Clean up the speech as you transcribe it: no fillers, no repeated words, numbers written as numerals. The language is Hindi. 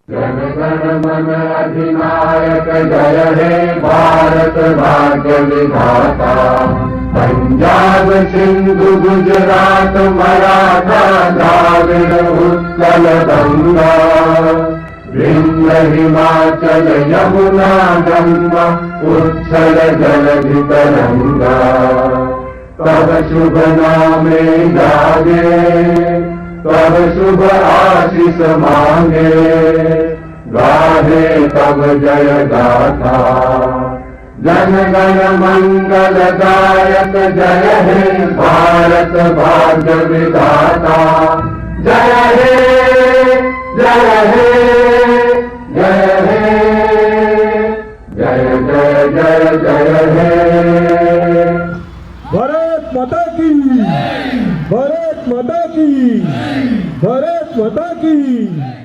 जन गण मन अधिनायक जय हे भारत भाग्य विधाता। पंजाब सिंधु गुजरात मराठा द्राविड़ उत्कल गंगा। विंध्य हिमाचल यमुना गंगा उच्छल जलधि तरंगा। तब शुभ नामे जागे तब शुभ आशीष मांगे। गाहे तब जय गाथा जन गण मंगल दायक जय हे भारत भाग्य विधाता। जय हे जय हे जय हे जय जय जय जय हे। भारत माता की, भारत माता की, भारत माता की।